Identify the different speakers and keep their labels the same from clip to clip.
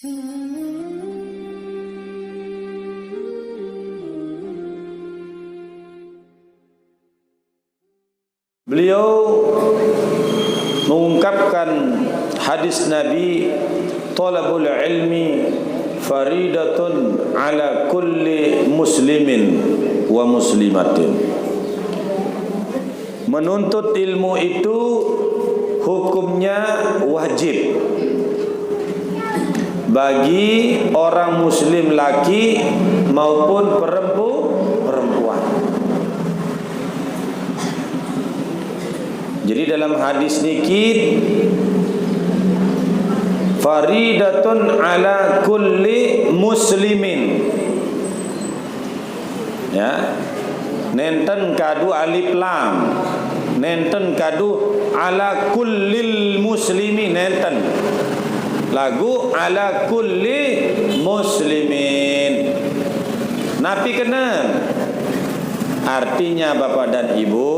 Speaker 1: Beliau mengungkapkan hadis Nabi, talabul ilmi faridatun ala kulli muslimin wa muslimatin. Menuntut ilmu itu hukumnya wajib bagi orang muslim laki maupun perempuan. Jadi dalam hadis niki faridatun ala kulli muslimin, ya, nenten kadu alif lam, nenten kadu ala kullil muslimin, nenten lagu ala kulli muslimin. Nabi kena artinya Bapak dan Ibu,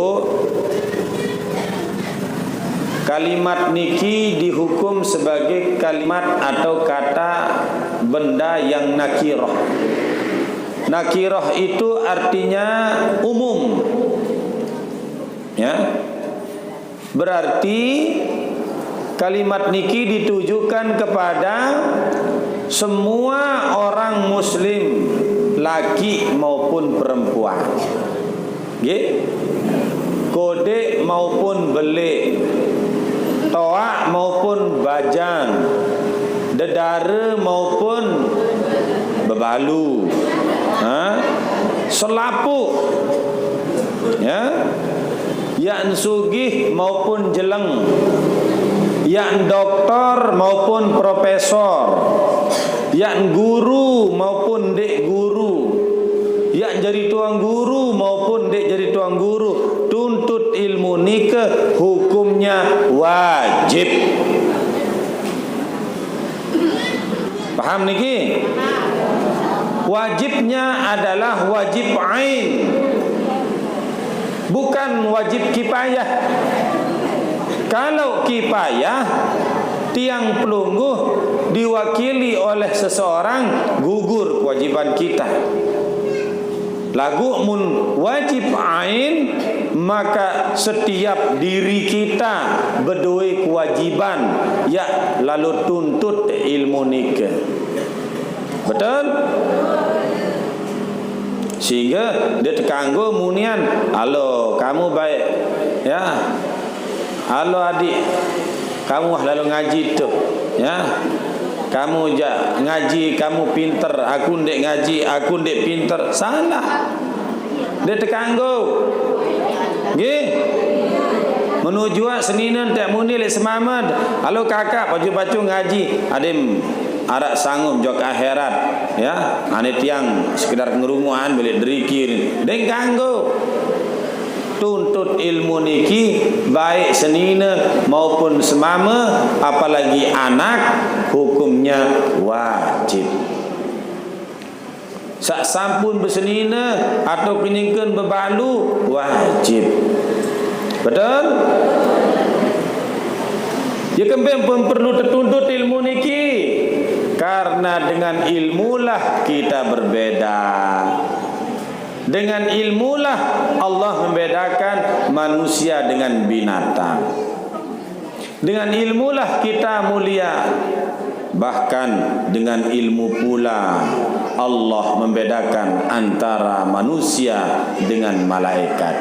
Speaker 1: kalimat niki dihukum sebagai kalimat atau kata benda yang nakirah. Nakirah itu artinya umum, ya. Berarti kalimat niki ditujukan kepada semua orang muslim, laki maupun perempuan. Nggih. Kode maupun belik, toak maupun bajang, dedara maupun bebalu, selapuk, ya, yang sugih maupun jeleng, yang doktor maupun profesor, yang guru maupun dek guru, yang jadi tuang guru maupun dek jadi tuang guru. Tuntut ilmu nikah hukumnya wajib. Paham niki? Wajibnya adalah wajib ain, bukan wajib kifayah. Kalau kifayah, tiang pelungguh diwakili oleh seseorang, gugur kewajiban kita. Lagu mun wajib ain, maka setiap diri kita berdua kewajiban, ya, lalu tuntut ilmu nikah. Betul? Sehingga dia terkanggu munian, halo kamu baik, ya, halo adik, kamu lalu ngaji tu, ya, kamu ngaji, kamu pinter, aku ndek ngaji, aku ndek pinter. Salah. Dia terkanggu. Nggih. Menuju seninen tak muni lek semamat. Halo kakak, baju-baju ngaji. Adim arak sanggup jok akhirat, ya. Ane tiang sekedar ngerunguan balik derikir. Deng kanggo. Tuntut ilmu niki baik senina maupun semama, apalagi anak, hukumnya wajib. Sak sampun bersenina atau peningkan bebalu, wajib. Betul? Ya kembali pun perlu tertuntut ilmu niki, karena dengan ilmulah kita berbeda. Dengan ilmulah Allah membedakan manusia dengan binatang. Dengan ilmulah kita mulia. Bahkan dengan ilmu pula Allah membedakan antara manusia dengan malaikat.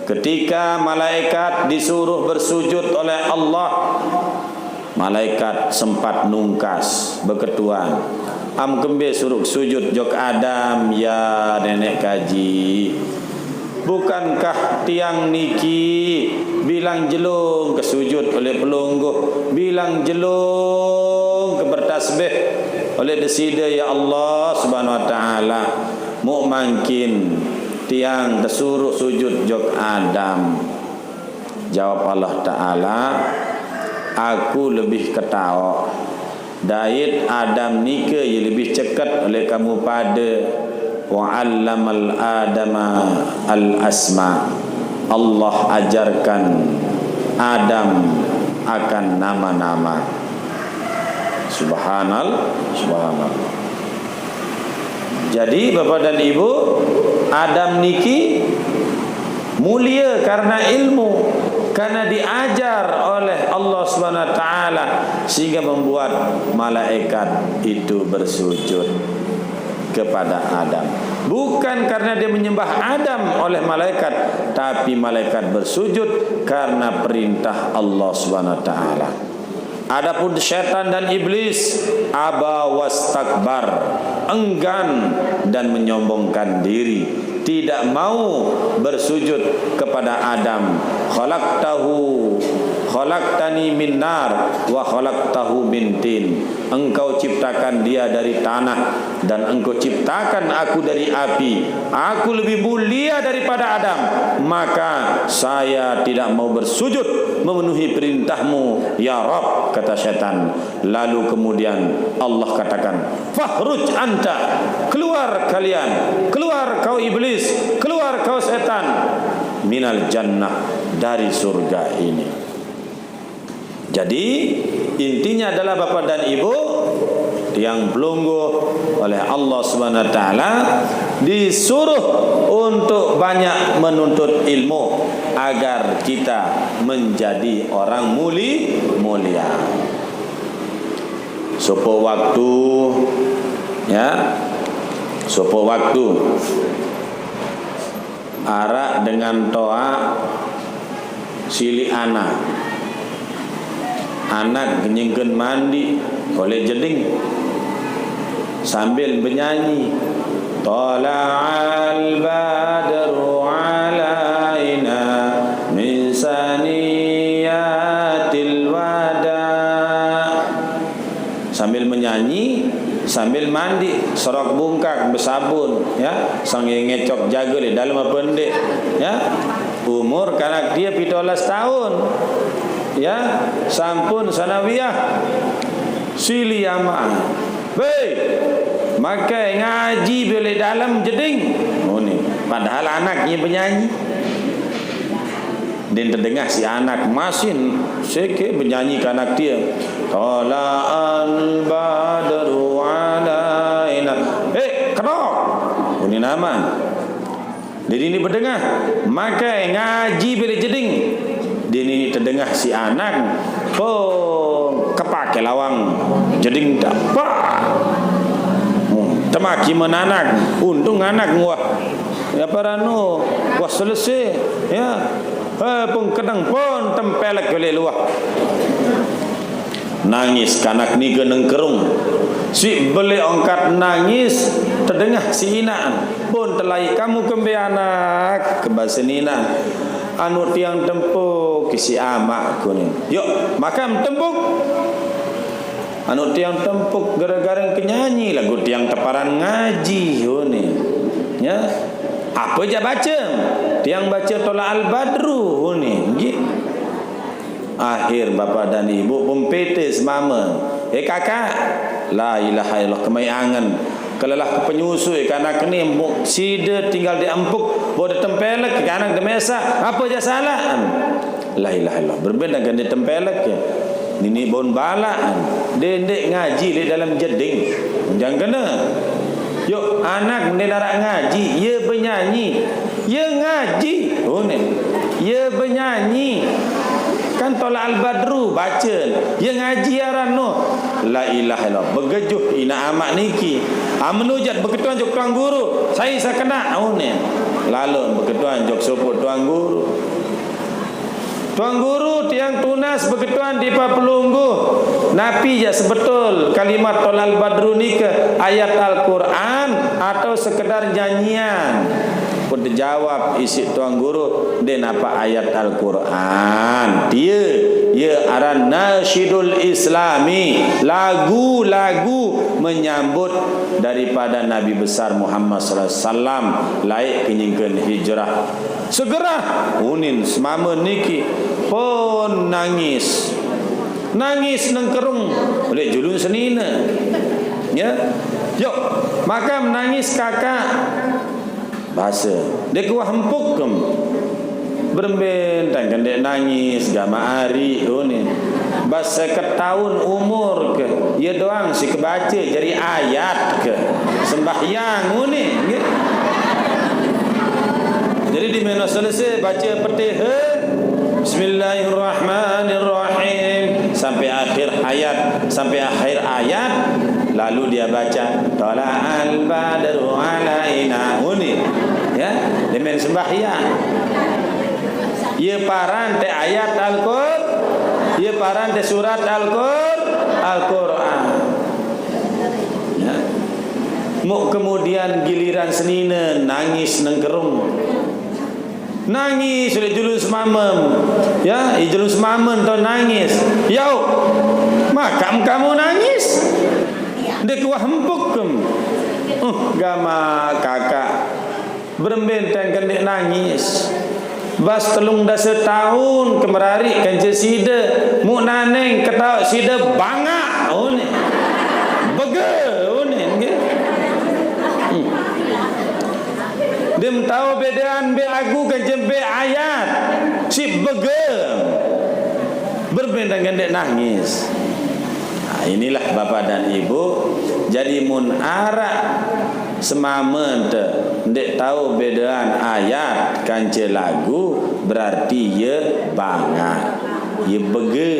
Speaker 1: Ketika malaikat disuruh bersujud oleh Allah, malaikat sempat nungkas berketuan. Am kembe suruh sujud jok Adam, ya nenek kaji. Bukankah tiang niki bilang jelung ke sujud oleh pelungguh, bilang jelung ke bertasbih oleh desida ya Allah subhanahu wa ta'ala. Mu mungkin tiang tersuruh sujud jok Adam. Jawab Allah Ta'ala, aku lebih ketawa Dayit Adam nika ia lebih cekat oleh kamu pada wa 'allamal adama al-asma. Allah ajarkan Adam akan nama-nama. Subhanallah. Jadi Bapak dan Ibu, Adam niki mulia karena ilmu, karena diajar oleh Allah Subhanahu wa taala sehingga membuat malaikat itu bersujud kepada Adam. Bukan karena dia menyembah Adam oleh malaikat, tapi malaikat bersujud karena perintah Allah Subhanahu wa taala. Adapun syaitan dan iblis aba wastakbar, enggan dan menyombongkan diri, tidak mau bersujud kepada Adam. Khalaqtani min nar wa khalaqtahu min tin. Engkau ciptakan dia dari tanah dan engkau ciptakan aku dari api. Aku lebih mulia daripada Adam, maka saya tidak mau bersujud memenuhi perintahmu ya Rabb, kata syaitan. Lalu kemudian Allah katakan, fakhruj anta, keluar kalian, keluar kau iblis, keluar kau setan, minal jannah, dari surga ini. Jadi intinya adalah Bapak dan Ibu yang pelungguh oleh Allah Subhanahu wa taala disuruh untuk banyak menuntut ilmu agar kita menjadi orang mulia. Sopo waktu arak dengan toa sili anak kenyingkeun mandi oleh jeding sambil bernyanyi, tala'al badru alaina min saniyatil wada, sambil menyanyi sambil mandi sorok bungkak bersabun ya, sange ngecok jaga le dalam apa pendek ya, umur kanak dia 17 tahun ya, sampun sanawiyah sili ama makai ngaji beli dalam jeding ni, padahal anaknya penyanyi. Dan terdengar si anak masin seke bernyanyi ke anak dia, tala'al badru alaina, kenok ini nama. Jadi ini berdengar makai ngaji beli jeding. Dini terdengar si anak kepake lawang jeding dapat temaki menanak, untung anak wah ya parano wah selesai ya, pun kedang pun tempelek oleh luah, nangis kanak ni geneng kerung si beli angkat nangis, terdengar si inaan pun telai kamu kembe anak ke bahasa nina anu tiang tempuk kisi amak kuning. Yuk makam tempuk. Anu tiang tempuk gara-gara kenyanyi lagu tiang teparan ngaji kuning. Ya. Apa aja baca? Tiang baca Tola'al Badru kuning. Akhir bapa dan ibu pempetes mama. Kakak, la ilaha illallah kemai angan. Kelelah penyusui karena kini sida tinggal diempuk boleh tempelek ke anak demesa apa aja salah la ilaha illallah berbeda dengan dia tempelek ya nini bon balaan dendek ngaji di dalam jeding jangan kena yuk anak mendengar ngaji ya bernyanyi ya ngaji ya bernyanyi kan Tola'al Badru baca ya ngaji arano la ilaha illallah begejuh ina amak niki menujat beketuan jok tuan guru saya kena lalu beketuan jok sopot tuan guru tiang tunas beketuan di papelunggu napi ya sebetul kalimat Tola'al Badru ni ke ayat Al-Quran atau sekedar nyanyian. Pun dijawab isi tuan guru den apa ayat Al-Quran dia aran nasyidul islami, lagu-lagu menyambut daripada Nabi besar Muhammad sallallahu alaihi wasallam laik kenyingkeun hijrah segera unin semama niki pun nangis nang kerung oleh julun senina ya yuk maka menangis kakak bahasa dia kuah empuk kem berbentang kan dia nangis gama hari ni bahasa ke tahun umur ke ya doang si kebaca jadi ayat ke sembahyang ni. Jadi di mana selesai baca Fatihah Bismillahirrahmanirrahim sampai akhir ayat, lalu dia baca Tala'al badru alaina ni ya dengan sembahyang. Ia paran te ayat Al-Qur'an, ia paran te surat Al-Qur'an. Ya. Mau kemudian giliran senina nangis nengkerung. Nangis sudah julus mamam. Ya, julus mamam tu nangis. Yau. Makam kamu nangis. Dek wah empuk kem. Gama kakak berembenteng kendek nangis. Bas telung dah setahun kemerari kanca sida mu naneng ketau sida bangak ni bege ni nggih dem tahu bedaan be lagu kanca be ayat si bege berbentang kendek nangis. Inilah Bapak dan Ibu, jadi mun arak semamen te ndek tahu bedaan ayat kanca lagu berarti ye bangga ye bege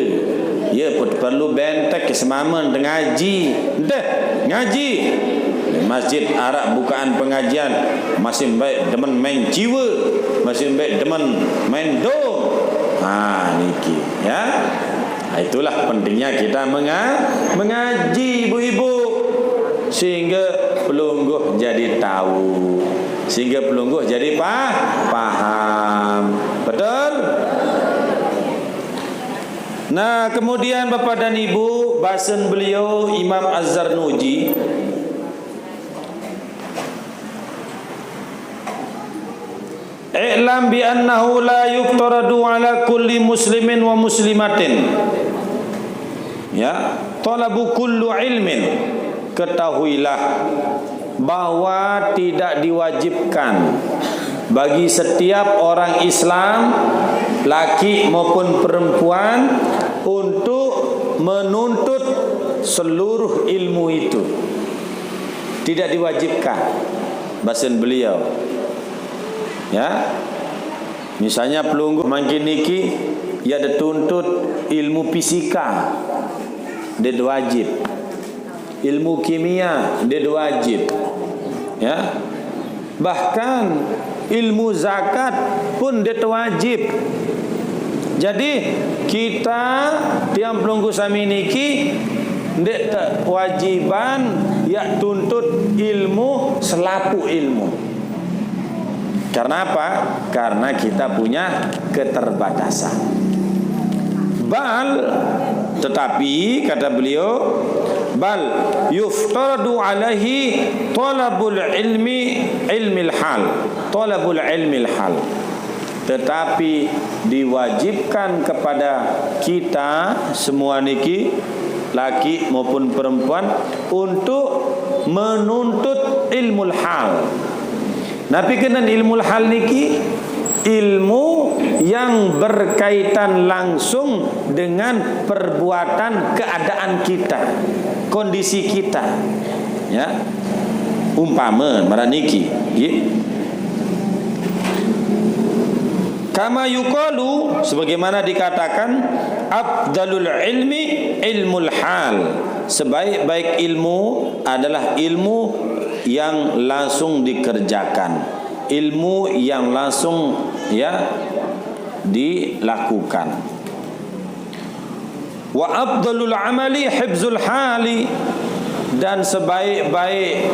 Speaker 1: ye perlu bentek semamen ngaji deh ngaji masjid arak bukaan pengajian masih baik demen main jiwa masih baik demen main dom niki ya. Itulah pentingnya kita mengaji ibu-ibu sehingga pelungguh jadi tahu, sehingga pelungguh jadi paham. Betul? Nah, kemudian Bapak dan Ibu, bahasan beliau Imam Az-Zarnuji I'lam bi annahu la yuftaradu ala kulli muslimin wa muslimatin. Ya, talabu kullu ilmin. Ketahuilah bahwa tidak diwajibkan bagi setiap orang Islam, laki maupun perempuan, untuk menuntut seluruh ilmu itu. Tidak diwajibkan. Bahasan beliau. Ya, misalnya pelungguh makin niki, ia ada tuntut ilmu fisika, dia wajib. Ilmu kimia, dia wajib. Ya, bahkan ilmu zakat pun dia wajib. Jadi kita tiang pelungguh sami niki, dia kewajiban ya tuntut ilmu selapu ilmu. Karena apa? Karena kita punya keterbatasan. Tetapi kata beliau, bal yuftaradu alaihi talabul ilmil hal. Talabul ilmil hal. Tetapi diwajibkan kepada kita semua niki, laki maupun perempuan, untuk menuntut ilmul hal. Nabi kenan ilmu hal niki ilmu yang berkaitan langsung dengan perbuatan keadaan kita, kondisi kita. Ya. Umpama maraniki, nggih. Kama yuqalu, sebagaimana dikatakan, afdalul ilmi ilmul hal. Sebaik-baik ilmu adalah ilmu yang langsung dikerjakan, ilmu yang langsung dilakukan. Wa afdalul amali hifzul hali, dan sebaik-baik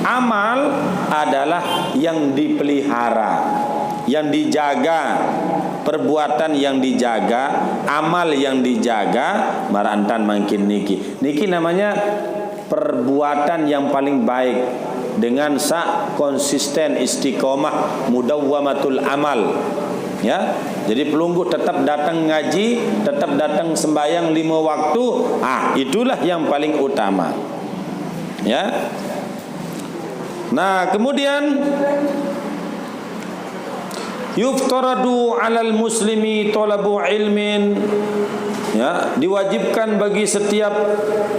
Speaker 1: amal adalah yang dipelihara, yang dijaga, perbuatan yang dijaga, amal yang dijaga. Marantan makin niki namanya perbuatan yang paling baik, dengan konsisten, istiqomah, mudawwamatul amal. Ya, jadi pelungguh tetap datang ngaji, tetap datang sembahyang 5 waktu. Itulah yang paling utama. Ya. Nah, kemudian yuftaradu 'alal muslimi talabu ilmin ya, diwajibkan bagi setiap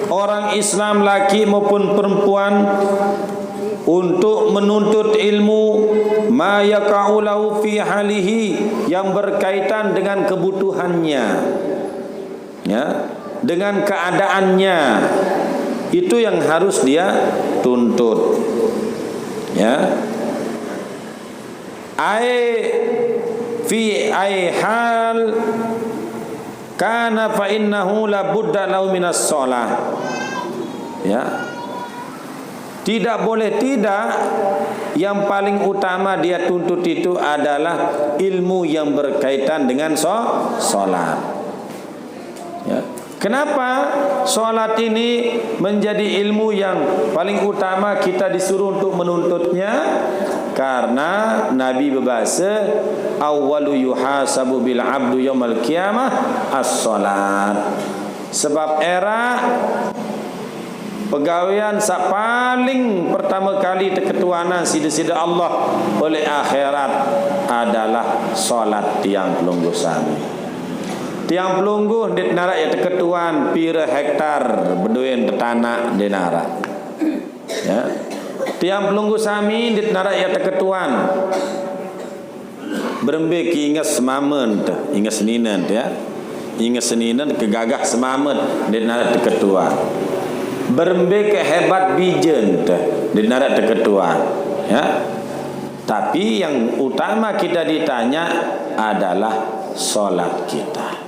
Speaker 1: orang Islam laki maupun perempuan untuk menuntut ilmu ma yaqa'ulahu fi halihi, yang berkaitan dengan kebutuhannya, ya, dengan keadaannya. Itu yang harus dia tuntut, ya. Fi hal kana fa innahu la budda lahu minas shalah, ya. Tidak boleh tidak, yang paling utama dia tuntut itu adalah ilmu yang berkaitan dengan salat, ya. Kenapa salat ini menjadi ilmu yang paling utama kita disuruh untuk menuntutnya? Karena Nabi berbahasa, awwalu yuhasabu bil abdu yaumal qiyamah as-salat. Sebab era pegawaian sak paling pertama kali terketuanan sida-sida Allah oleh akhirat adalah solat tiang pelunggu sami. Tiang pelunggu di narak ya terketuan pira hektar beduin tanah di narak, ya. Tiang pelunggu sami di narak ya terketuan berembek ingat semamen, ingat seninan, ya. Ingat seninan kegagah semamen di narak terketuan. Berembek hebat bijen di narak terketuan, ya. Tapi yang utama kita ditanya adalah solat kita.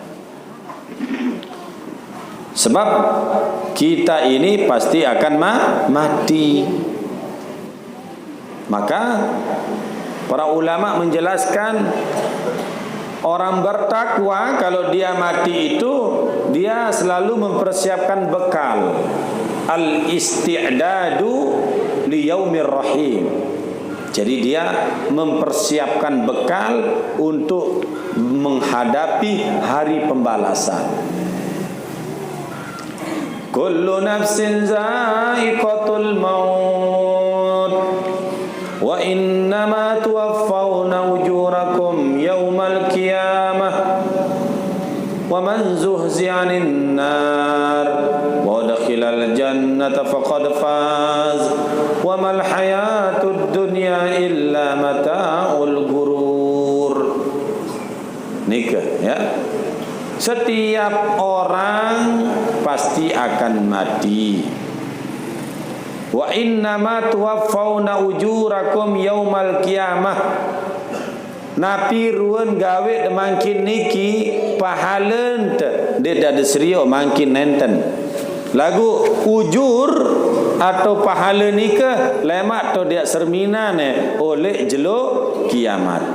Speaker 1: Sebab kita ini pasti akan mati. Maka para ulama menjelaskan, orang bertakwa kalau dia mati itu dia selalu mempersiapkan bekal. Al-isti'dadu li yaumir rahim. Jadi dia mempersiapkan bekal untuk menghadapi hari pembalasan. Kullu nafsin za'iqatul maut wa innama tuwaffawna ujurakum yawmal qiyamah wa man zuhzi'a 'anil nar wa udkhilal jannata faqad faz wa mal hayatud dunya illa mata'ul ghurur. Nikah, ya. Setiap orang pasti akan mati. Wa innama tuwaffawna ujurakum yaumal qiyamah. Napi ruan gawe demangkin niki pahalen dia dah serius mangkin nenten. Lagu ujur atau pahala nikah lemak tu dia serminan oleh jeluk kiamat,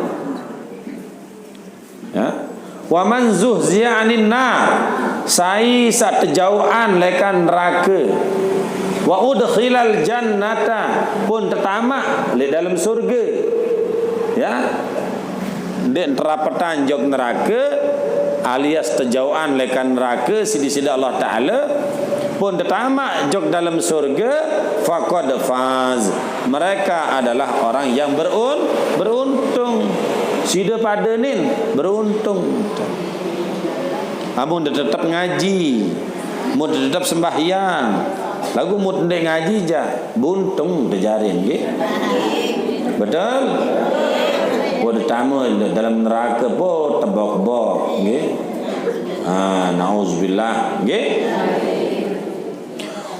Speaker 1: ya. Wa man zuhzi'a 'anil nar, sai sak terjauhan lekan neraka. Wa udkhilal jannata, pun tertamak le dalam surga, ya. Dek terapatan jog neraka alias terjauhan lekan neraka sidi-sidi Allah Taala, pun tertamak jog dalam surga, faqad faz. Mereka adalah orang yang beruntung. Sida pada ni beruntung. Amun dia tetap ngaji, mun tetap sembahyang, lagu mun ndek ngaji ja, buntung dejarin nggih. Betul? Bod tamu dalam neraka po tebok-bok nggih. Nauzubillah nggih.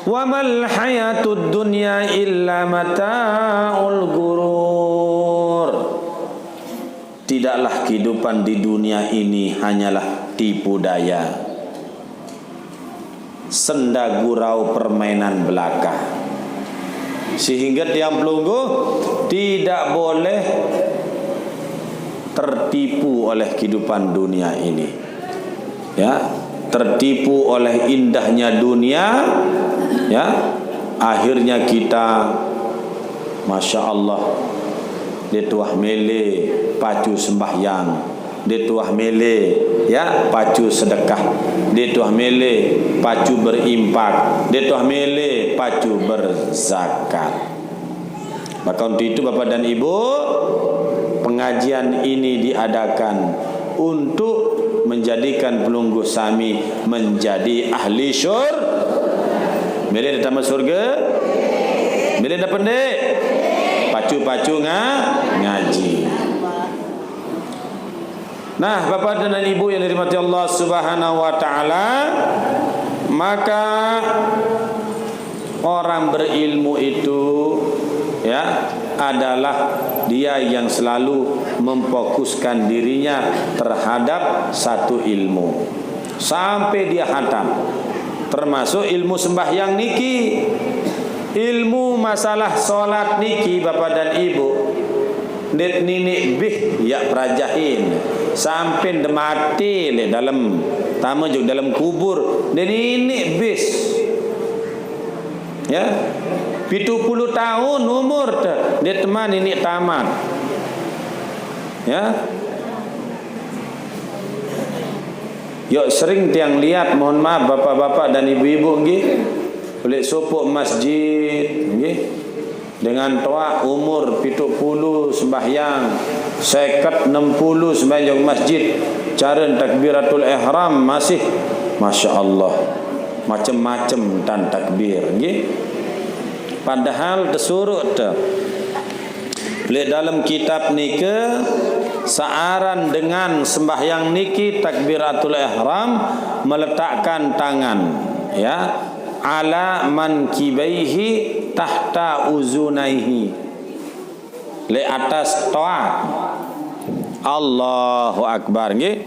Speaker 1: Wa mal hayatud dunya illa mata'ul ghurur. Tidaklah kehidupan di dunia ini hanyalah tipu daya, senda gurau, permainan belaka. Sehingga tiang pelunggu tidak boleh tertipu oleh kehidupan dunia ini, ya. Tertipu oleh indahnya dunia, ya. Akhirnya kita Masya Allah dia tuah mele pacu sembahyang, dia tuah mele ya pacu sedekah, dia tuah mele pacu berimpak, dia tuah mele pacu berzakat. Maka untuk itu Bapak dan Ibu, pengajian ini diadakan untuk menjadikan pelungguh sami menjadi ahli bila datang surga, bila dah pendek pacu-pacu ngaji. Nah, Bapak dan Ibu yang dirahmati Allah Subhanahu wa taala, maka orang berilmu itu ya adalah dia yang selalu memfokuskan dirinya terhadap satu ilmu sampai dia khatam. Termasuk ilmu sembahyang niki, ilmu masalah solat niki, Bapak dan Ibu. Det nini bih ya prajahin sampai mati le dalam tamu juga dalam kubur. Dan ini bis ya 70 tahun umur dia teman ini tamat ya. Yuk sering tiang lihat, mohon maaf bapak-bapak dan ibu-ibu nggih, boleh sopok masjid nggih dengan tua umur 70 sembahyang, 50 60 sembahyang masjid, cara takbiratul ihram masih Masya Allah macam-macam dan takbir nggih. Padahal tersurut boleh dalam kitab nike searan dengan sembahyang niki takbiratul ihram meletakkan tangan ya ala mankibaihi tahta uzunaihi, le atas toa Allahu Akbar nggih,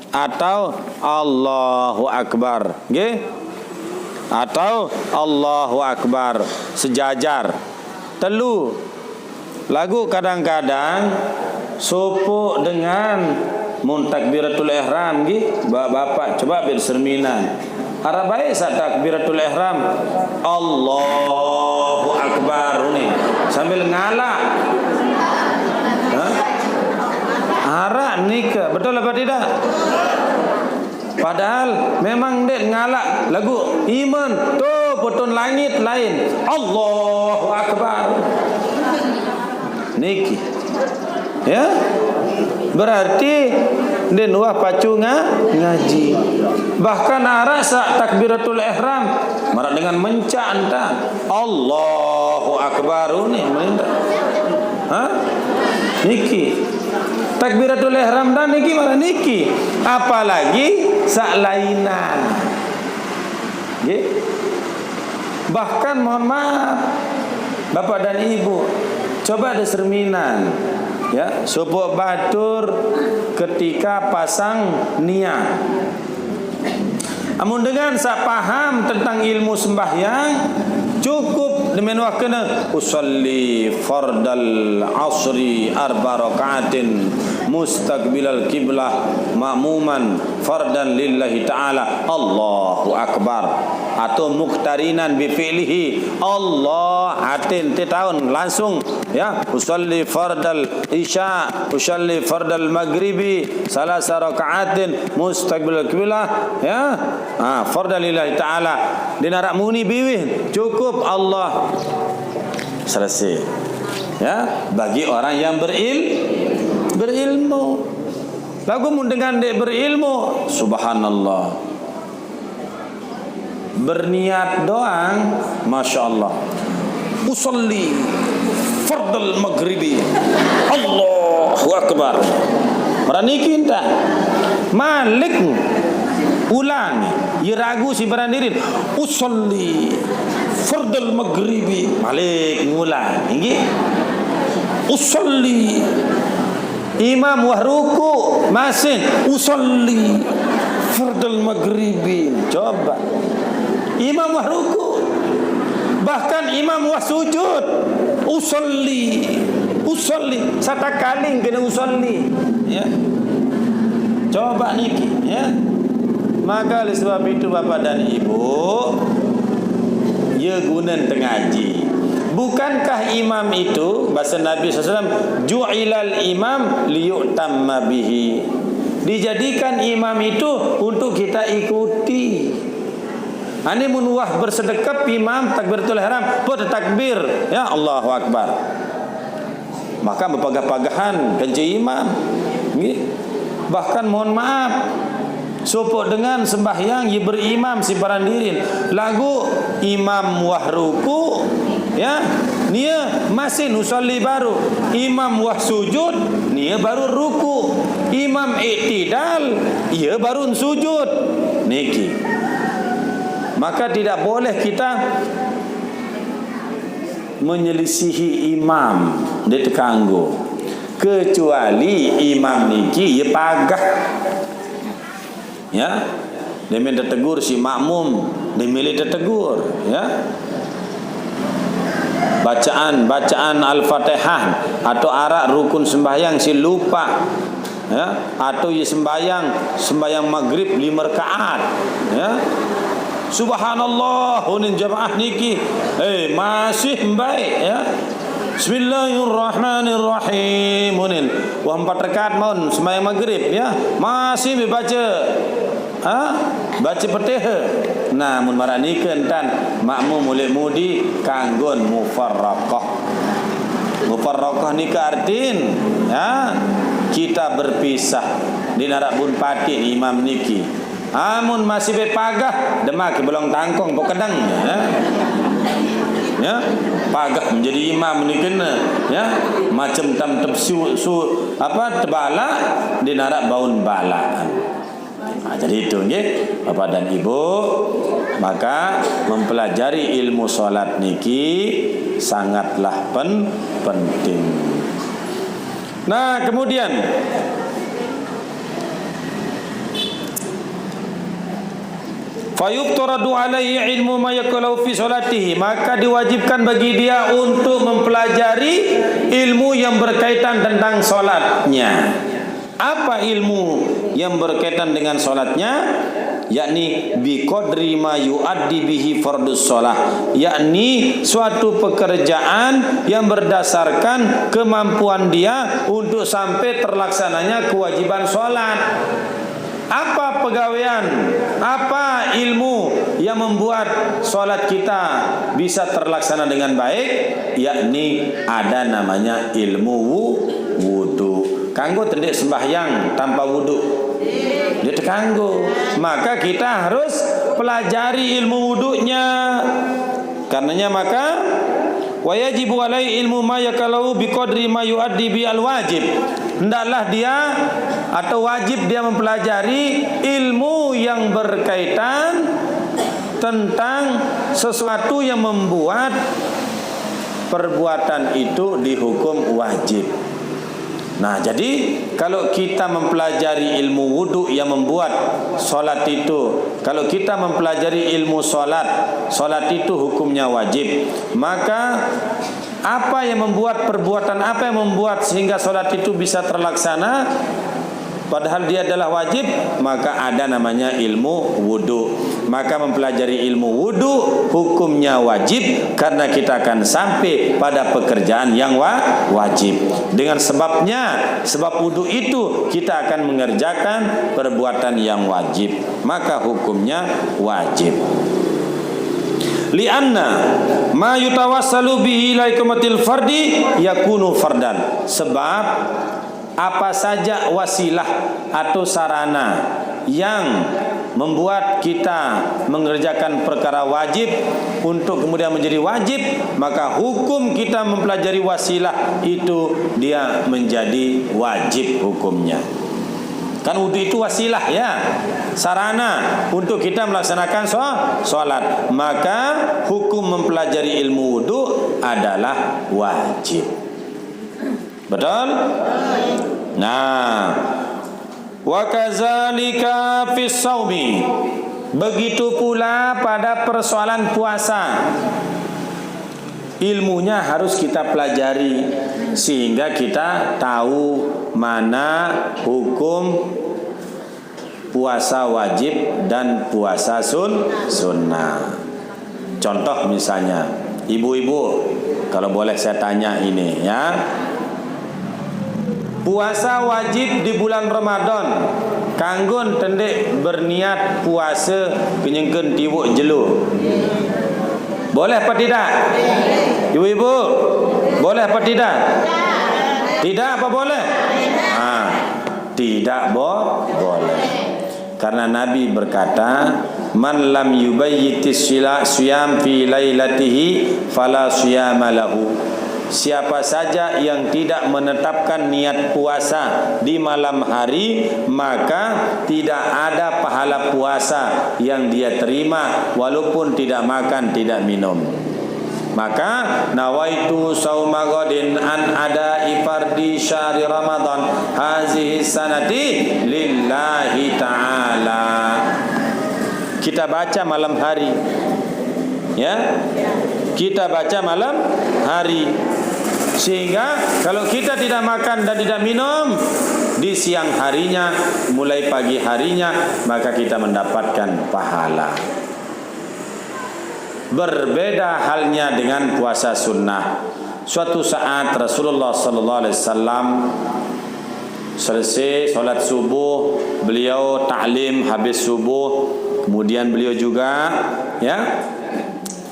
Speaker 1: atau Allahu Akbar nggih, atau Allahu Akbar sejajar telu. Lagu kadang-kadang sopok dengan muntakbiratul ihram nggih, bapak coba berserminan Arabai saat takbiratul ihram Allahu Akbar ni sambil ngalak. Arak nikah betul apa tidak? Padahal memang dia ngalak lagu iman tu potong langit lain Allahu Akbar niki ya, berarti dia nuah pacu ngaji. Bahkan arak sak takbiratul ihram marak dengan mencak entah Allahu Akbar ni melindah. Niki takbiratul ihram dan niki malah niki, apalagi sak lainan. Nggih. Bahkan mohon maaf Bapak dan Ibu, coba ada cerminan ya, supuk batur ketika pasang niat. Amun dengan sak paham tentang ilmu sembahyang cukup dengan wakena usolli fardal asri arba rakaatin mustaqbilal qiblah ma'muman fardan lillahi ta'ala Allahu Akbar, atau muqtarinan bi fi'lihi Allah atin tahun langsung ya, usolli fardal isya usolli fardal maghribi salasa rakaatin mustaqbilal qiblah ya, fardan lillahi ta'ala dinarak muni biwih cukup Allah selesai ya, bagi orang yang berilmu. Lagu dengan dia berilmu subhanallah berniat doang Masya Allah usolli fardal maghribi Allahu Akbar berani kita malik ulang ya ragu si berandirin usolli fardal maghribi malik ngulang ini usolli imam wahruku masih usolli fardal maghribi. Coba imam wahruku, bahkan imam wahsujud usolli satakaling kena usolli ya. Coba niki ya. Maka oleh sebab itu Bapak dan Ibu, ya gunan tengaji. Bukankah imam itu bahasa Nabi SAW ju'ilal imam liyu'tamma bihi, dijadikan imam itu untuk kita ikuti. Ani munwah bersedekap imam takbiratul ihram bertakbir ya Allahu Akbar, maka berpagah-pagahan kenci imam nggih Bahkan mohon maaf, supuk dengan sembahyang ye berimam si parandirin lagu imam wah ruku ya nia masih nusalli baru imam wah sujud nia baru ruku imam iktidal ia baru sujud niki. Maka tidak boleh kita menyelisihi imam di tekanggo kecuali imam niki ia pagah ya, dia minta tegur si makmum, dia milih tegur ya. Bacaan Al-Fatihah atau arak rukun sembahyang si lupa ya, atau ya sembahyang maghrib 5 rakaat ya. Subhanallah hunin jamaah niki masih baik ya. Bismillahirrahmanirrahim hunin wah 4 rakaat mohon sembahyang maghrib ya, masih dibaca baca Fatihah. Nah mun maranikeun tan makmum mulai mudi kanggon mufarraqah. Mufarraqah ni artin ya kita berpisah di narabun pati imam niki. Amun masih bepagah demak belum tangkong pokedang ya. Ya, pagah menjadi imam nikeun ya macam tam tebsu tebala di narak baun balaan. Jadi itu nggih Bapak dan Ibu, maka mempelajari ilmu salat niki sangatlah penting. Nah, kemudian fayuftaradu alaihi ilmu ma yaqulu fi salatihi, maka diwajibkan bagi dia untuk mempelajari ilmu yang berkaitan tentang salatnya. Apa ilmu yang berkaitan dengan solatnya? Yakni biqadri ma yuaddi bihi fardus shalah, yakni suatu pekerjaan yang berdasarkan kemampuan dia untuk sampai terlaksananya kewajiban solat. Apa pegawaian, apa ilmu yang membuat solat kita bisa terlaksana dengan baik? Yakni ada namanya ilmu wudu. Kanggo tendek sembahyang tanpa wudu dia terkanggo, maka kita harus pelajari ilmu wudunya. Karenanya maka wajibu alai ilmu ma yakalau biqadri ma yuaddi bi alwajib, hendaklah dia atau wajib dia mempelajari ilmu yang berkaitan tentang sesuatu yang membuat perbuatan itu dihukum wajib. Nah, jadi kalau kita mempelajari ilmu wudu yang membuat solat itu, kalau kita mempelajari ilmu solat itu hukumnya wajib, maka apa yang membuat perbuatan apa yang membuat sehingga solat itu bisa terlaksana padahal dia adalah wajib, maka ada namanya ilmu wudu. Maka mempelajari ilmu wudu hukumnya wajib karena kita akan sampai pada pekerjaan yang wajib. Dengan sebab wudu itu kita akan mengerjakan perbuatan yang wajib, maka hukumnya wajib. Lianna ma yutawassalu bihi ila iqamatil fardi yakunu fardan, sebab apa saja wasilah atau sarana yang membuat kita mengerjakan perkara wajib untuk kemudian menjadi wajib, maka hukum kita mempelajari wasilah itu dia menjadi wajib hukumnya. Kan wudu itu wasilah ya, sarana untuk kita melaksanakan sholat, maka hukum mempelajari ilmu wudu adalah wajib. Betul? Nah, wa kadzalika fis shaumi, begitu pula pada persoalan puasa. Ilmunya harus kita pelajari sehingga kita tahu mana hukum puasa wajib dan puasa sunnah. Contoh misalnya, ibu-ibu, kalau boleh saya tanya ini ya. Puasa wajib di bulan Ramadan, kanggon tendek berniat puasa kenyengkeun tiwuk jelu. Boleh apa tidak? Ibu-ibu, boleh apa tidak? Tidak apa boleh? Tidak boleh. Karena Nabi berkata, man lam yubayyitis siyam fi lailatihi fala siyama lahu. Siapa saja yang tidak menetapkan niat puasa di malam hari, maka tidak ada pahala puasa yang dia terima walaupun tidak makan, tidak minum. Maka nawaitu sauma ghadin an ada ifardi syahri Ramadan hazihi sanati lillahi ta'ala. Kita baca malam hari, ya, kita baca malam hari, sehingga kalau kita tidak makan dan tidak minum di siang harinya, mulai pagi harinya, maka kita mendapatkan pahala. Berbeda halnya dengan puasa sunnah. Suatu saat Rasulullah sallallahu alaihi wasallam selesai solat subuh, beliau ta'lim habis subuh, kemudian beliau juga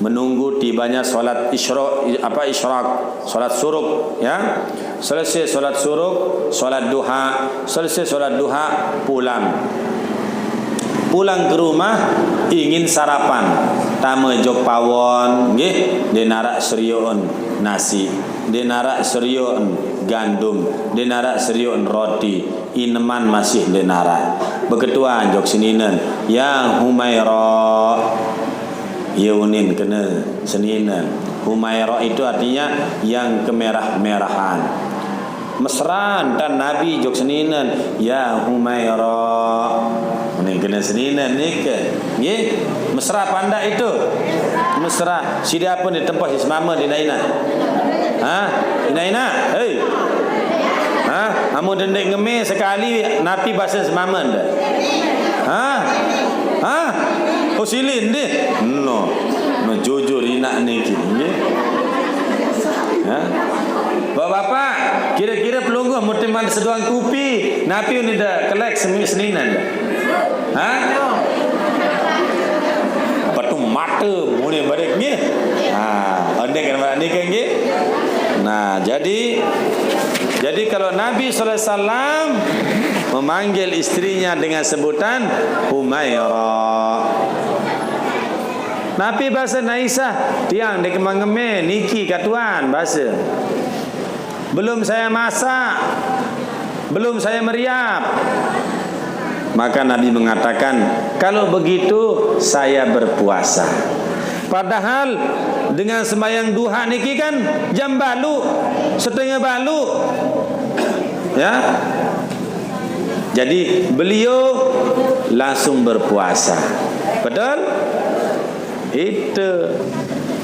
Speaker 1: menunggu tibanya solat isyraq, solat suruk, selesai solat suruk, solat duha, selesai solat duha, pulang ke rumah ingin sarapan. Tama jok pawon nggih, denarak serioun nasi, denarak serioun gandum, denarak serioun roti, ineman masih denarak. Beketuan jok seninen, yang Humaira yaunin kena seninen. Humaira itu artinya yang kemerah-merahan. Mesran dan Nabi jok seninen, ya Humaira. Ini kena seninen ni ke? Nggih, mesra panda itu. Mesra. Sida apa ni tempat si semama di Naina? Naina. Hei. Amu dendek ngeme sekali napi bahasa semama ndak? Oh silin deh. No. Jujur inak ni nggih. Bapak-bapak, kira-kira pelungguh mutiman seduang kupi, napi ni dah kelek seninan dah. Apa tu mata muni balik ni? Andai kan ni kan ni? Nah, jadi kalau Nabi sallallahu alaihi wasallam memanggil istrinya dengan sebutan Humaira. Nabi bahasa Naisah, tiang dek mangeme niki katuan bahasa. Belum saya masak, belum saya meriap. Maka Nabi mengatakan, kalau begitu saya berpuasa. Padahal dengan sembahyang duha niki kan jam balu, setengah balu. Ya. Jadi beliau langsung berpuasa. Betul? Itu.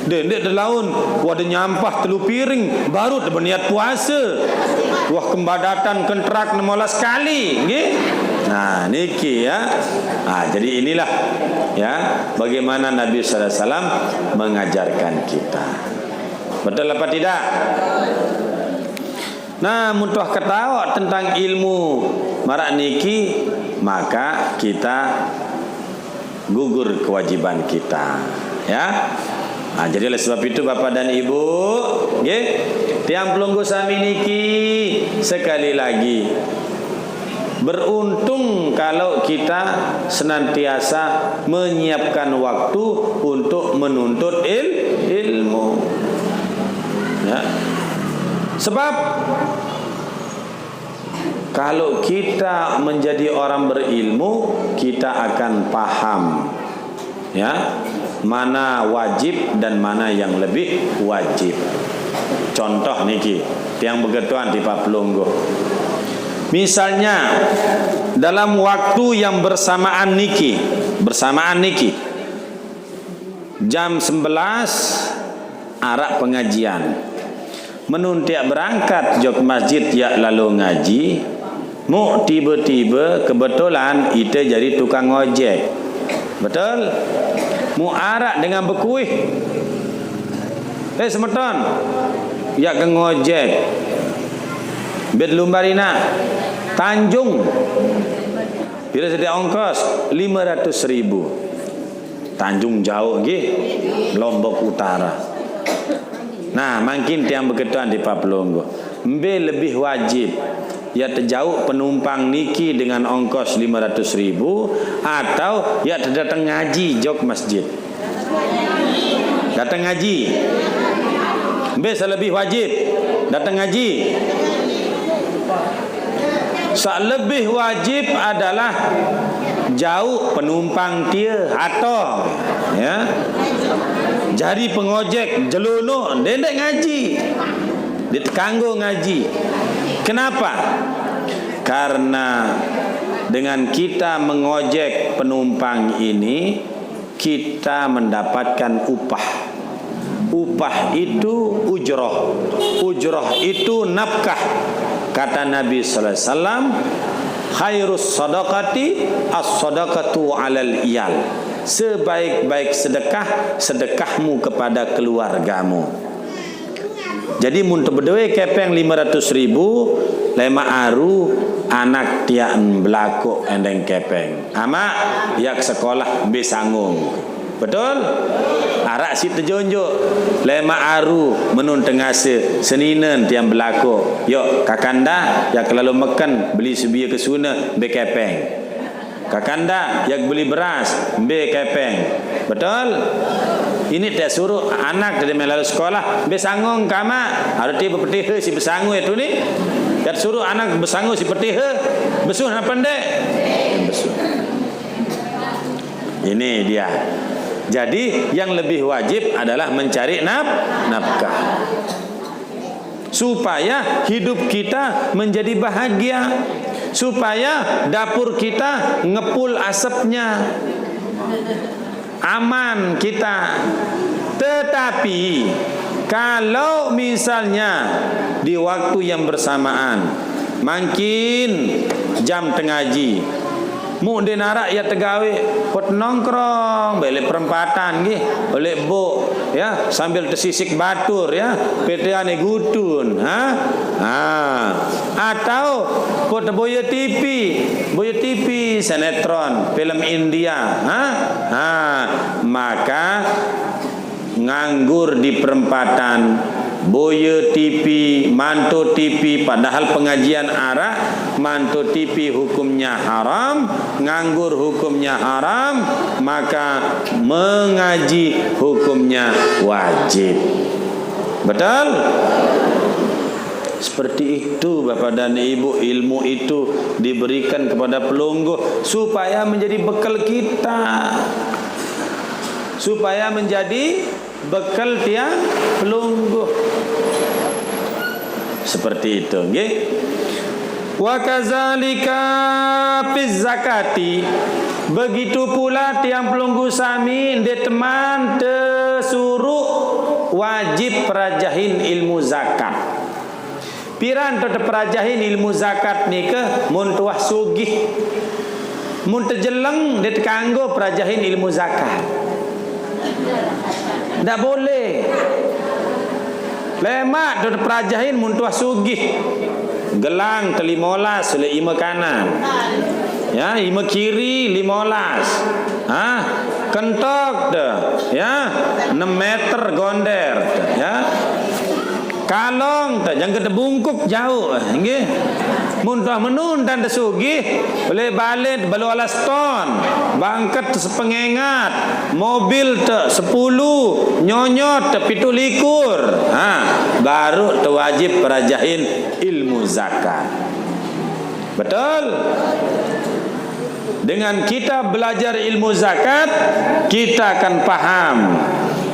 Speaker 1: Dendek terlaun, wah dia nyampah telu piring, baru dia berniat puasa. Wah kembadatan kontrak 16 kali, nggih. Nah, niki ya. Jadi inilah ya bagaimana Nabi sallallahu alaihi wasallam mengajarkan kita. Betul apa tidak? Nah, muntah ketawa tentang ilmu marak niki, maka kita gugur kewajiban kita, ya. Jadi oleh sebab itu Bapak dan Ibu, nggih, tiang pelunggu sami niki sekali lagi beruntung kalau kita senantiasa menyiapkan waktu untuk menuntut ilmu. Ya. Sebab kalau kita menjadi orang berilmu, kita akan paham ya, mana wajib dan mana yang lebih wajib. Contoh niki, tiang begituan di Papelungguh. Misalnya dalam waktu yang bersamaan niki jam 11 arak pengajian. Menuntiak berangkat jok masjid ya lalu ngaji, mu tiba-tiba kebetulan ite jadi tukang ojek. Betul? Mu arak dengan berkuih. Semeton. Ya ke ngojek. Bet Lumbarina Tanjung. Bila sedia ongkos 500.000. Tanjung jauh nggih. Lombok Utara. Nah, makin tiang berketuan di Papelungguh. Mbe lebih wajib ya terjauh penumpang niki dengan ongkos 500.000 atau ya datang ngaji jok masjid. Datang ngaji. Biasa lebih wajib datang ngaji. Lebih wajib adalah jauh penumpang dia atau ya. Jadi pengojek jelunuk dendek ngaji. Ditekanggo ngaji. Kenapa? Karena dengan kita mengojek penumpang ini kita mendapatkan upah. Upah itu ujroh. Ujroh itu nafkah. Kata Nabi sallallahu alaihi wasallam, khairus sadaqati as-sadaqatu 'alal iyal. Sebaik-baik sedekah, sedekahmu kepada keluargamu. Jadi mun tebedwe kepeng 500.000 lema aru anak tian belako endeng kepeng. Ama yak sekolah besanggung. Betul? Arak si terjonjok lema aru menun tengase seninen tiang belako. Yok kakanda yak lalu makan beli sebia kesuna be kepeng. Kakanda yak beli beras be kepeng. Betul? Ini dia suruh anak dari melalui sekolah besanggung kama ada tiba petihe si besangu itu ni. Dia suruh anak besangu si petihe besuh apa ndek? Besuh. Ini dia. Jadi yang lebih wajib adalah mencari nafkah supaya hidup kita menjadi bahagia, supaya dapur kita ngepul asapnya, aman kita. Tetapi kalau misalnya di waktu yang bersamaan makin jam tengaji mu denarak ya tegawe pot nongkrong beli perempatan nggih oleh bo ya sambil tersisik batur ya peteane gutun atau pot boya TV sinetron film India maka nganggur di perempatan boya TV, manto TV, padahal pengajian arak, manto TV hukumnya haram, nganggur hukumnya haram, maka mengaji hukumnya wajib. Betul? Seperti itu Bapak dan Ibu, ilmu itu diberikan kepada pelungguh supaya menjadi bekal kita, supaya menjadi bekal tiang pelungguh. Seperti itu nggih. Wa kadzalika fiz zakati, begitu pula tiang pelungguh sami ndek teman tesuruh wajib perajahin ilmu zakat. Piran tetep perajahin ilmu zakat nika mun tuah sugih, mun tejeleng ndek kanggo perajahin ilmu zakat. Tak boleh. Lemak duduk perajahin muntuah sugih. Gelang ke 15 oleh ima kanan. Ya, ima kiri 15. Kentok dah. Ya, 6 meter gonder. Ya. Kalong dah, jangan kena bungkuk jauh. Nggih. Muntuah menun dan sugih boleh balik balu alas ton bangket sepengengat mobil te 10 nyonyot te 17 baru te wajib perajahin ilmu zakat. Betul? Dengan kita belajar ilmu zakat kita akan paham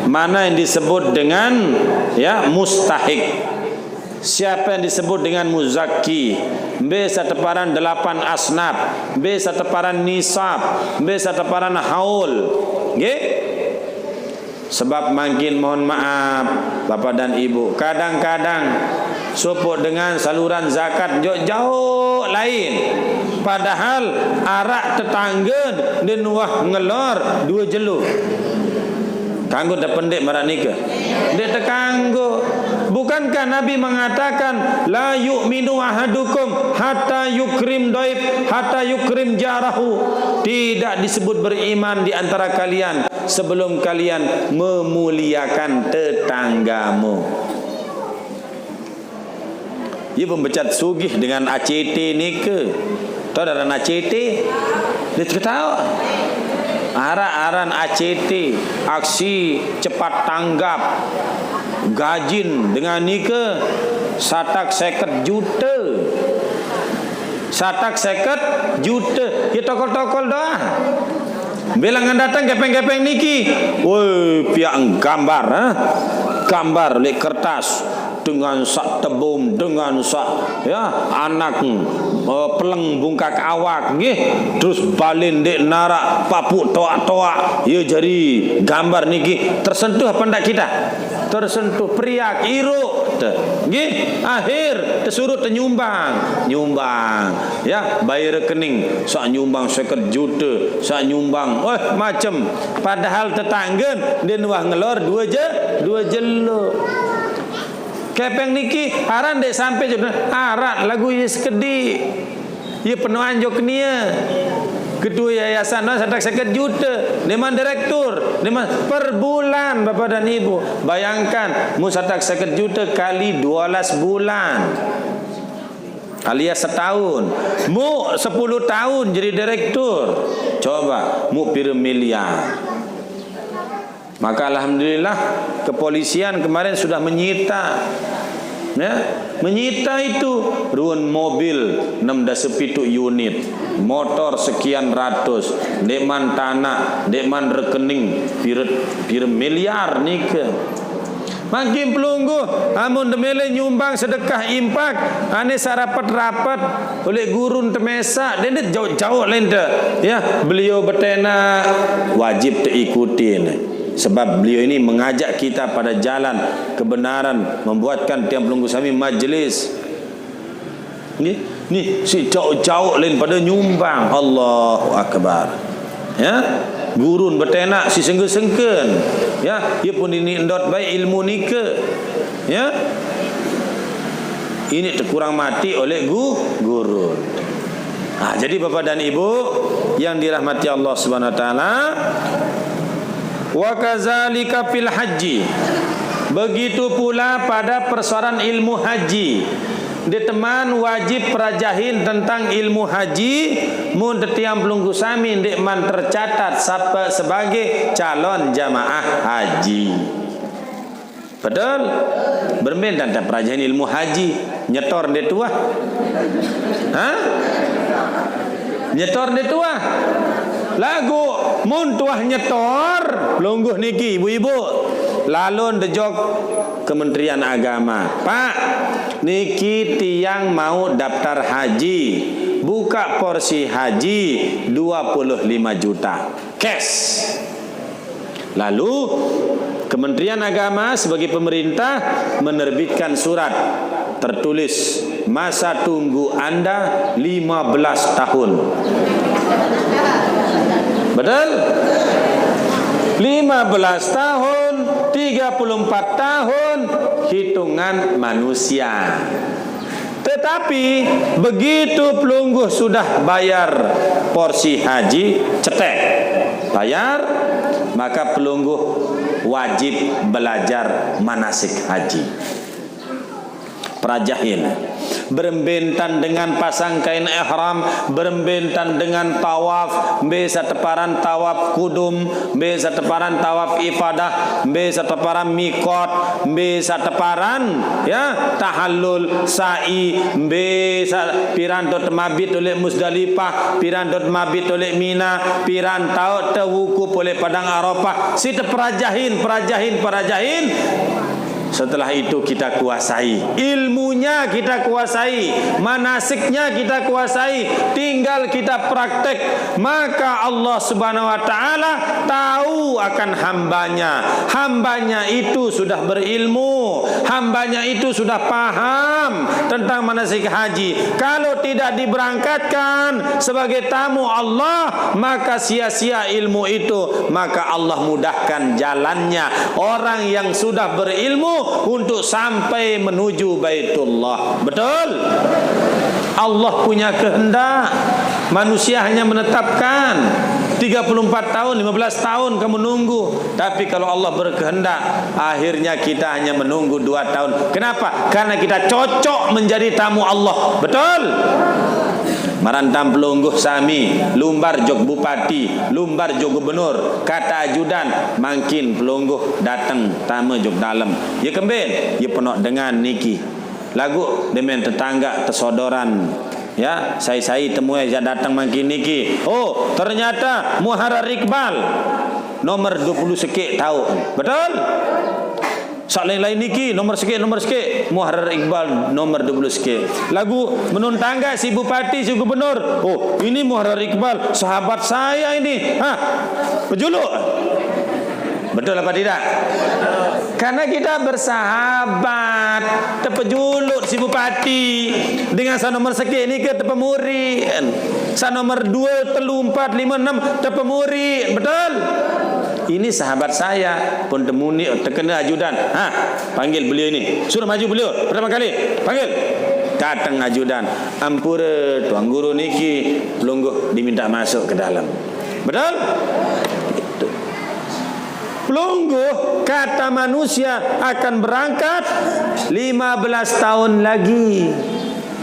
Speaker 1: mana yang disebut dengan ya mustahik, siapa yang disebut dengan muzakki, B sateparan 8 asnaf, B sateparan nisab, B sateparan haul. Nggih? Sebab makin mohon maaf Bapak dan Ibu, kadang-kadang support dengan saluran zakat jauh lain. Padahal arak tetangga dan wah ngelor 2 jeluh. Kanggo dah pendek marah nikah. Dia terkanggo. Bukankah Nabi mengatakan la yu'minu ahadukum hatta yukrim daif hatta yukrim jarahu. Tidak disebut beriman di antara kalian sebelum kalian memuliakan tetanggamu. Ia pembecat sugih dengan ACT ni ke? Tahu daran ACT? Dia tahu. Aran ACT, aksi cepat tanggap, gajin dengan ni ke? Satak 50 juta. Satak 50 juta. Dia tokol-tokol dah. Bilangan datang gepeng-gepeng niki. Woi, pihak gambar, gambar oleh kertas dengan sak tebum, dengan sak anak peleng bungkak awak nggih, terus balin dek narak papuk toak-toak. Ya jadi gambar niki tersentuh apa ndak kita? Tersentuh, periak, iruk nggih. Akhir tersuruh nyumbang ya, bayar rekening sak nyumbang 50 juta, sak nyumbang macam, padahal tetangga dia nuah ngelor dua jeluk. Kepeng niki aran dek sampai je arat lagu ye sekedi. Ye penuh anjuk nia. Kedua yayasan sadak 50 juta. Deman direktur, deman per bulan Bapak dan Ibu. Bayangkan mu sadak 50 juta kali 12 bulan. Alias setahun. Mu 10 tahun jadi direktur. Coba mu pira miliar. Maka alhamdulillah kepolisian kemarin sudah menyita, ya, menyita itu ruang mobil 67 unit, motor sekian ratus, deman tanah, deman rekening pira miliar nika. Makin pelunggu, amun demele nyumbang sedekah impak, ane sarapat-rapat oleh gurun temesa, dan jauh-jauh lain dah. Ya, beliau bertena wajib terikutin. Sebab beliau ini mengajak kita pada jalan kebenaran, membuatkan tiang pelunggu sami majlis. Ni si jauh-jauh lain pada nyumbang. Allahu akbar. Ya, gurun bertenak si sengke-sengken. Ya, ia pun ini endot baik ilmu ni ke. Ya. Ini terkurang mati oleh gurun. Jadi Bapak dan Ibu yang dirahmati Allah Subhanahu wa taala, wa kadzalika fil haji. Begitu pula pada persoalan ilmu haji. Di teman wajib perajahin tentang ilmu haji, mun tetiang pelunggu sami ndek man tercatat sebagai calon jamaah haji. Betul? Bermain dan perajahin ilmu haji, nyetor ndek tua. Nyetor ndek tua. Lagu mun tuah nyetor lungguh niki ibu-ibu lalu dejok Kementerian Agama, Pak niki tiang mau daftar haji, buka porsi haji 25 juta cash. Lalu Kementerian Agama sebagai pemerintah menerbitkan surat tertulis masa tunggu Anda 15 tahun. Betul? 15 tahun, 34 tahun hitungan manusia. Tetapi begitu pelungguh sudah bayar porsi haji, cetek bayar, maka pelungguh wajib belajar manasik haji. Perajahin, berembentan dengan pasang kain ihram, berembentan dengan tawaf, besa teparan tawaf kudum, besa teparan tawaf ifadah, besa teparan mikot, besa teparan ya tahallul, sa'i, besa pirandot mabit oleh Musdalifah, pirandot mabit oleh Mina, pirantau tewukuf oleh Padang Arafah. Sita perajahin. Setelah itu kita kuasai ilmunya, kita kuasai manasiknya, kita kuasai, tinggal kita praktek, maka Allah Subhanahu wa taala tahu akan hambanya itu sudah berilmu, hambanya itu sudah paham tentang manasik haji. Kalau tidak diberangkatkan sebagai tamu Allah, maka sia-sia ilmu itu, maka Allah mudahkan jalannya orang yang sudah berilmu untuk sampai menuju Baitullah. Betul? Allah punya kehendak, manusia hanya menetapkan. 34 tahun, 15 tahun kamu nunggu. Tapi kalau Allah berkehendak, akhirnya kita hanya menunggu 2 tahun. Kenapa? Karena kita cocok menjadi tamu Allah. Betul? Marantam pelungguh sami, lumbar jog bupati, lumbar jog gubernur, kata ajudan, makin pelungguh datang tamu jog dalam. Ya kembali, ya penuh dengan niki. Lagu dengan tetangga tersodoran. Ya, saya temui dia datang makin niki. Oh, ternyata Muharrar Iqbal nomor 20 sekik tahun. Betul? Sak lain-lain niki nomor sikit Muharrar Iqbal nomor 20 sikit. Lagu menun tangga si bupati si gubernur. Oh, ini Muharrar Iqbal sahabat saya ini. Pejuluk. Betul apa tidak? Karena kita bersahabat. Terpejuluk si bupati dengan sa nomor sikit ni ke terpemuri. Sa nomor 2 3 4 5 6 terpemuri. Betul? Ini sahabat saya pun temuni terkena ajudan. Panggil beliau ini. Suruh maju beliau pertama kali. Panggil. Datang ajudan. Ampura tuan guru niki pelungguh diminta masuk ke dalam. Betul? Itu. Pelungguh kata manusia akan berangkat 15 tahun lagi.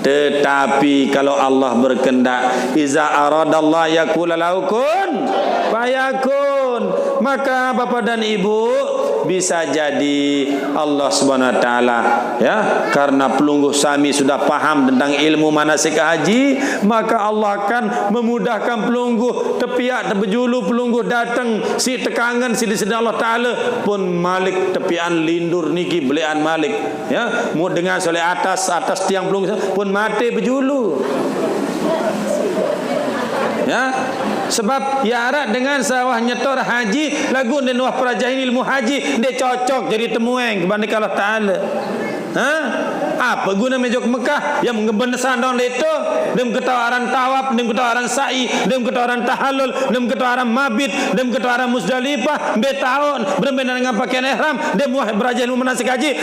Speaker 1: Tetapi kalau Allah berkehendak, iza aradallahu yaqula lahu kun fayakun, maka Bapak dan Ibu bisa jadi Allah Subhanahu wa taala ya, karena pelungguh sami sudah paham tentang ilmu manasik haji, maka Allah akan memudahkan pelungguh tepiak terbejulu pelungguh datang si tekangan si disini Allah taala pun malik tepian lindur niki belian malik ya, mu dengan soleh atas tiang pelungguh pun mati berjulu ya. Sebab yarat dengan sawah nyetor haji lagu dan wah perajahin ilmu haji dia cocok jadi temueng kepada Allah Ta'ala. Apa guna mejok Mekah yang mengebenesan dong itu dem ketawaran tawaf, dem ketawaran sa'i, dem ketawaran tahallul, dem ketawaran mabit, dem ketawaran Muzdalifah be tahun bermain dengan pakaian ihram dem wah berajahin ilmu manasik haji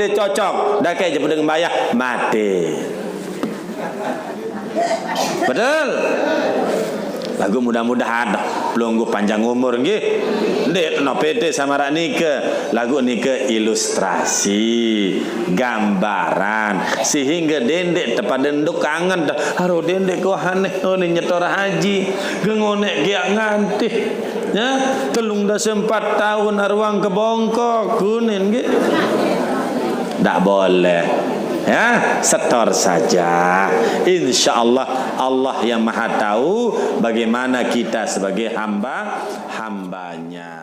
Speaker 1: dia cocok dah kayak dengan bayar mati. Betul? Lagu mudah-mudahan pelungguh panjang umur nggih. Ndek no PT sama rak nike. Lagu nike ilustrasi, gambaran sehingga dendek tepat denduk kangen dah. Haro dendek ko aneh ni nyetor haji. Gengonek giak nganti. Ya, telung dah 4 tahun arwang ke bongkok kunin nggih. Tak boleh. Ya, setor saja. InsyaAllah Allah yang maha tahu bagaimana kita sebagai hambanya.